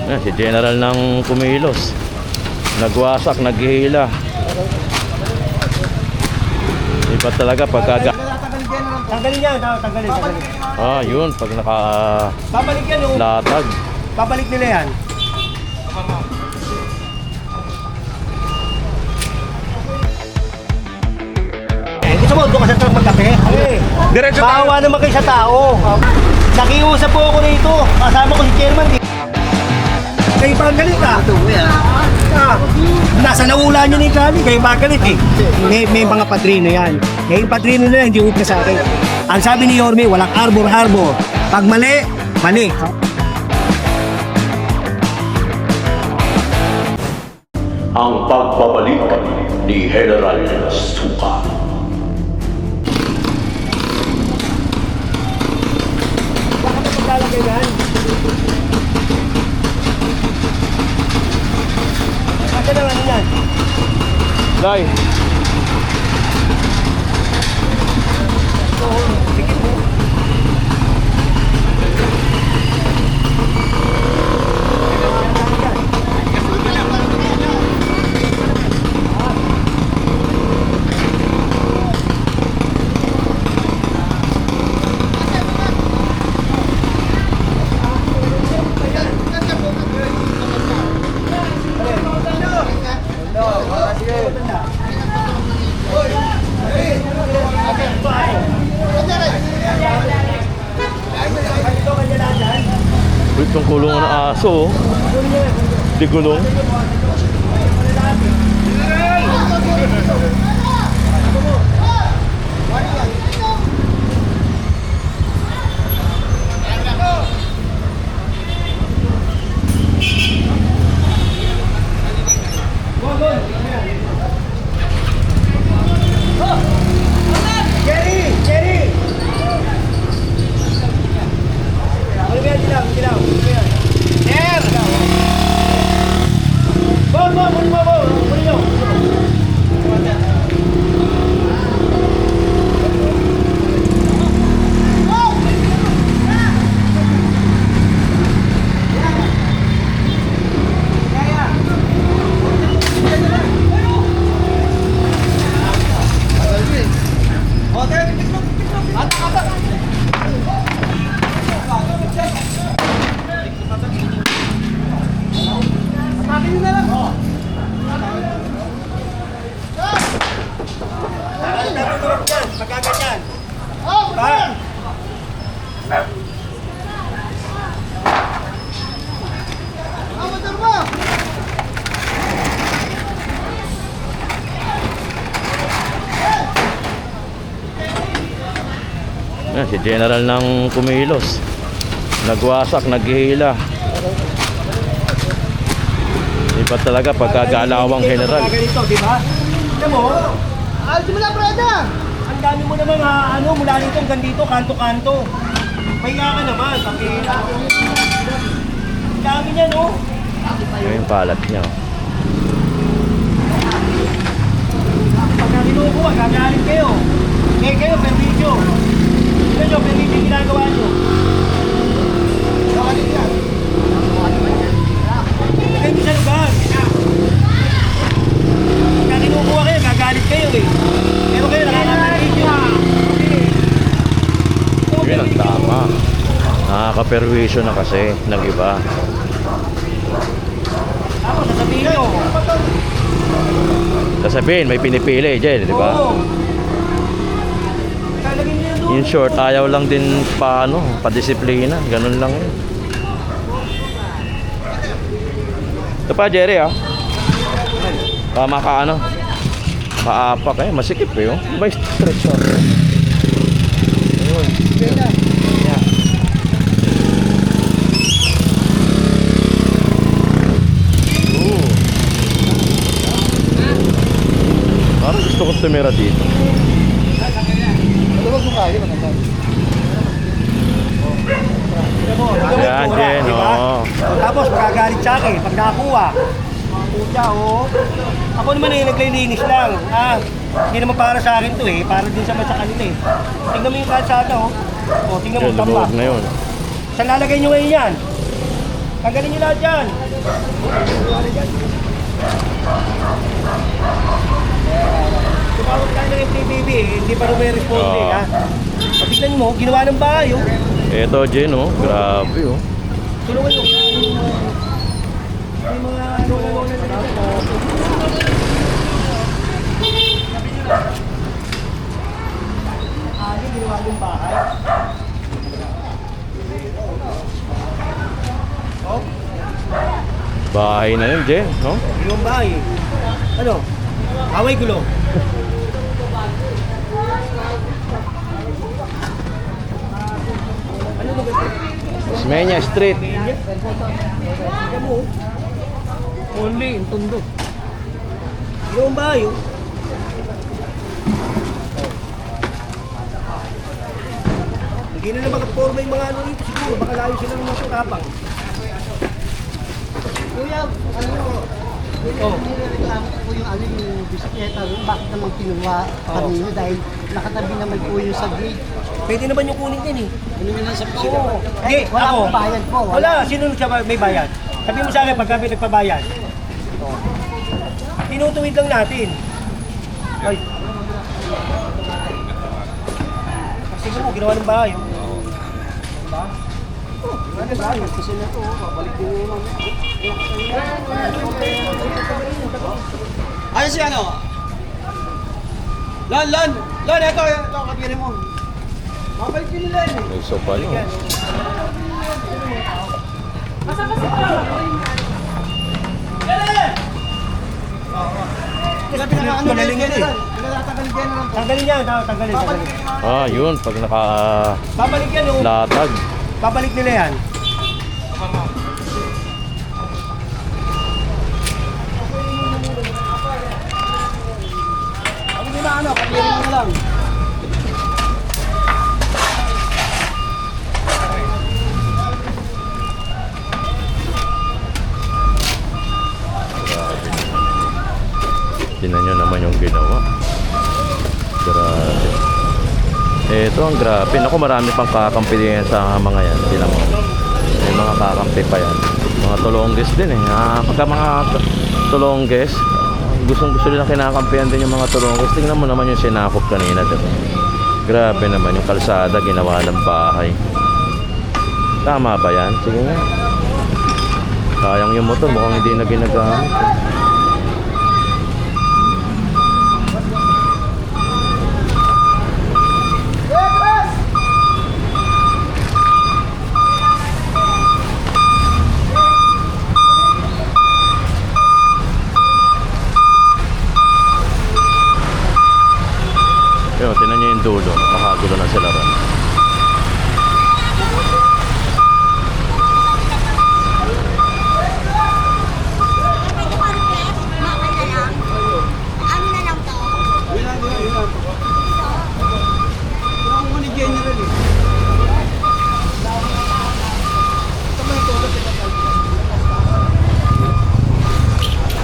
Yan, si General ng kumilos. Nagwasak, naghihila. Iba talaga pagkaga. Tanggalin yan, tanggalin. Ah, yun, pag Babalik yan, oh. nakalatag. Babalik nila yan. Gusto mo, doon ka sa truck magkape? Diretso tayo. Maawa naman kayo sa tao. Nakiusap po ako rito. Kasama ko si chairman. Kayo pa ang galit, ah. Nasa naula niyo ni Kali. Kayo pa ang galit, eh. May mga padrino yan. Yung padrino na yan, hindi upna sa akin. Ang sabi ni Yorme, walang arbor-arbor. Pag mali, mali. Ang pagbabalik ni General Suka. Bakit ito maglalagay yan? Kasi naman yan. Day. Itong kulungan ng aso, oh. Di gulong. Jerry! Ano ba yan? Dilaw. Sir! Bo! Pagkaganyan. Yan, si General ng kumilos. Nagwasak, naghihila. Iba talaga pagkagalawang general. Ganito, di ba? Alam mo, simula Prada! Ang dami mo naman mula dito hanggang dito, kanto-kanto. Pahiya ka naman, pakihila. Ang dami niya, no? Yan yung palat niya, oh. Pagka kinukuha, gagaling kayo. Kayo, per video. Tignan nyo, per video yung ginagawa nyo. Gagaling yan. Lagay mo sa lugar. Pagka kinukuha kayo, gagalit kayo eh. Pero kayo, nakakapag video. Yun ang tama. Nakaka-perwisyo na kasi ng iba. Tapos, sasabihin nyo. Sasabihin, may pinipili dyan, di ba? Oo. Lalagay nyo yan doon. In short, ayaw lang din padisiplina. Ganun lang yun. Ito pa, Jerry, ah. Tama ka, Kaapak, masikip eh, oh. May stretch, oh. Ayun. Yeah. Parang gusto ko tumira dito. Ayan, Jen, oh. Tapos magagalit sa akin pag nakakuha. Pucha, oh. Ako naman naglilinis lang. Hindi naman para sa akin to eh. Para din sa kanila eh. Tingnan mo yung kalsada, oh. Oh, tingnan mo Yun, tamba. lubog na yun. Saan lalagay nyo ngayon yan? Tanggalin nyo lahat yan. Tumawag tayo ng FTPB, hindi pa rin may responde, Oo. ha? Tignan mo, ginawa ng bahay, oh. Ito, Jen, oh. Grabe, oh. Tulungan nyo. May mga lola-lola na dito. Ginawa ng bahay. Oh, Bahay na yun, Jen, no? yung bahay. Ano? Away gulo. Ano ba ito? Osmeña Street. Tignan mo. Only, yung tundo. Yung bahay, oh. Hindi na naman kaporma yung mga ano rito siguro. Baka layo sila ng mga tapang. Kuya, nireklamo ko po yung yung bisikleta. Bakit naman kinuha kanina dahil nakatabi naman po yung sa gate. Pwede naman yung kunin din eh. Ano naman sa pisika? Hindi, Wala ako. akong bayad po. Wala, sino siya may bayad? Sabi mo sa akin pag kami nagpabayad. Tinutuwid lang natin. Ay. Kasi mo, ginawa ng bahay. Oh. Diba? Oh, ginawa ng bahay. Kasi na to, babalik din yun. Ayun si ano? Lon, ito, kapire mo. Babalik din nila yun. May sopa, no? Magaling yan eh. Tanggalin yan, tanggalin. Ah, yun. Pag Babalik yan oh. naka-latag. Babalik nila yan. Hindi na ano, kapire mo na lang. Tingnan nyo naman yung ginawa. Grabe. Ito ang grabe. Naku, marami pang kakampi din yan sa mga yan. Tingnan mo. May mga kakampi pa yan. Mga tulongges din eh. Pagka mga tulongges, gustong gusto nila kinakampihan din yung mga tulongges. Tingnan mo naman yung sinakop kanina. Diba? Grabe naman yung kalsada ginawa ng bahay. Tama ba yan? Sige nga. Sayang yung motor. Mukhang hindi na ginagamit. Yo, tinan nyo yung dulo. Nakakagulo na sila ron.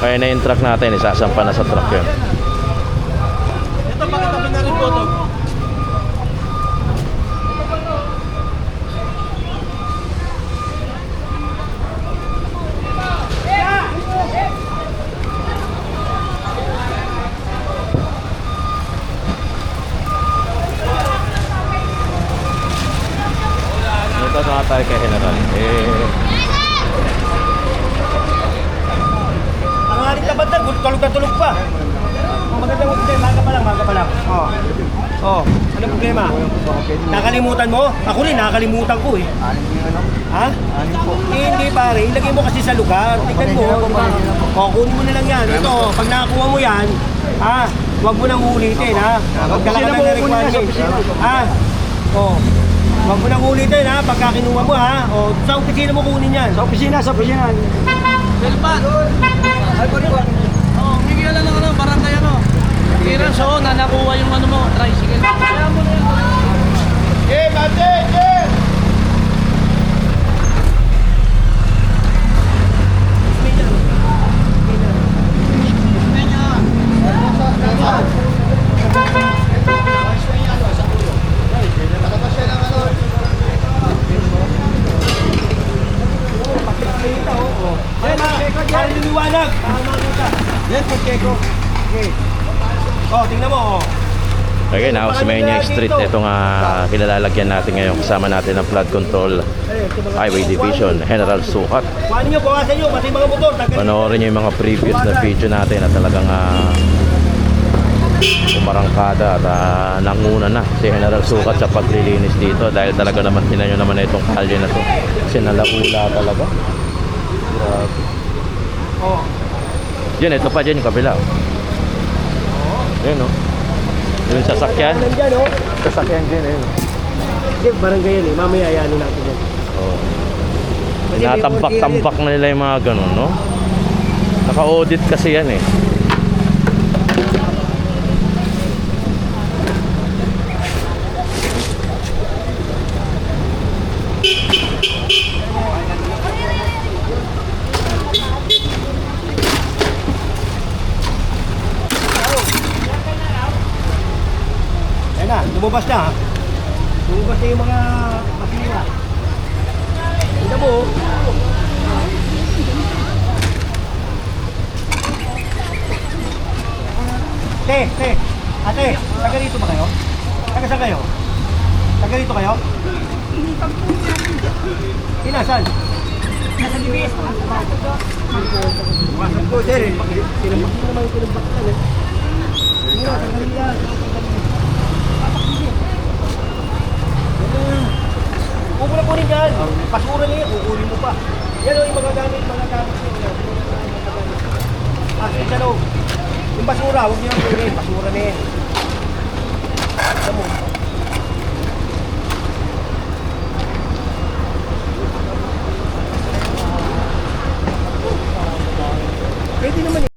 Kaya na yung truck natin, isasampa na sa truck yun. Ito, pakatabi na rin po ito. Ito na tayo kay General. Ang halit na banda, tulog na tulog pa. Ang magandang problema, maga pa lang. Oh. Oh, ano problema? Nakalimutan mo? Ako rin, nakakalimutan ko eh. Ha? Eh, hindi pare, ilagay mo kasi sa lugar. Tingnan mo, diba? O, kunin mo na lang yan. Ito, pag nakakuha mo yan, ha? Huwag mo nang ulitin, ha? Huwag ka lang na requirement. Ha? O, huwag mo nang ulitin, ha? Pagka kinuha mo, ha? O, sa opisina mo kunin yan. Sa opisina. Belpan! Oo, bigyan lang ng ano, barangay ano. Clearance, oo, na nakuha yung ano mo, tricycle. Kaya mo na yun. Vlog, makita. Yes, Pacheco. Okay. Oh, tingnan mo, oh. Okay, na sa Mania Street, ito nga kilalalagyan natin ngayon. Kasama natin ang Flood Control Highway Division, General Sukat. Kuhanin nyo, bawasan nyo, pati mga motor. Panoorin nyo yung mga previous na video natin na talagang umarangkada at nanguna na si General Sukat sa paglilinis dito dahil talaga naman tinan nyo naman na itong kalye na to. Sinalaula talaga. Grabe. Oh. Yan, ito pa dyan yung kabila. Yan, no? Yung sasakyan. Nandyan, oh. Sasakyan din, eh. Hindi, barangay yan eh. Mamaya ayanin natin yan. Oh. Kasi may Tinatambak-tambak na nila yung mga ganun, no? Naka-audit kasi yan, eh. Ayan na, lumabas na ha. Lumabas na yung mga masira. Tignan mo, oh. Ate, taga dito ba kayo? Taga saan kayo? Taga dito kayo? Saan? Nasa DBS. Wasap ko, sir. Tinambak mo naman yung tinambak na, eh. Hindi na, taga nila. Huwag mo na kunin dyan. Pasura niya, kukunin mo pa. Yan o, yung mga gamit niya. Sa loob. Yung basura, huwag niyo nang kunin. Basura na yan. Alam mo. Pwede naman eh.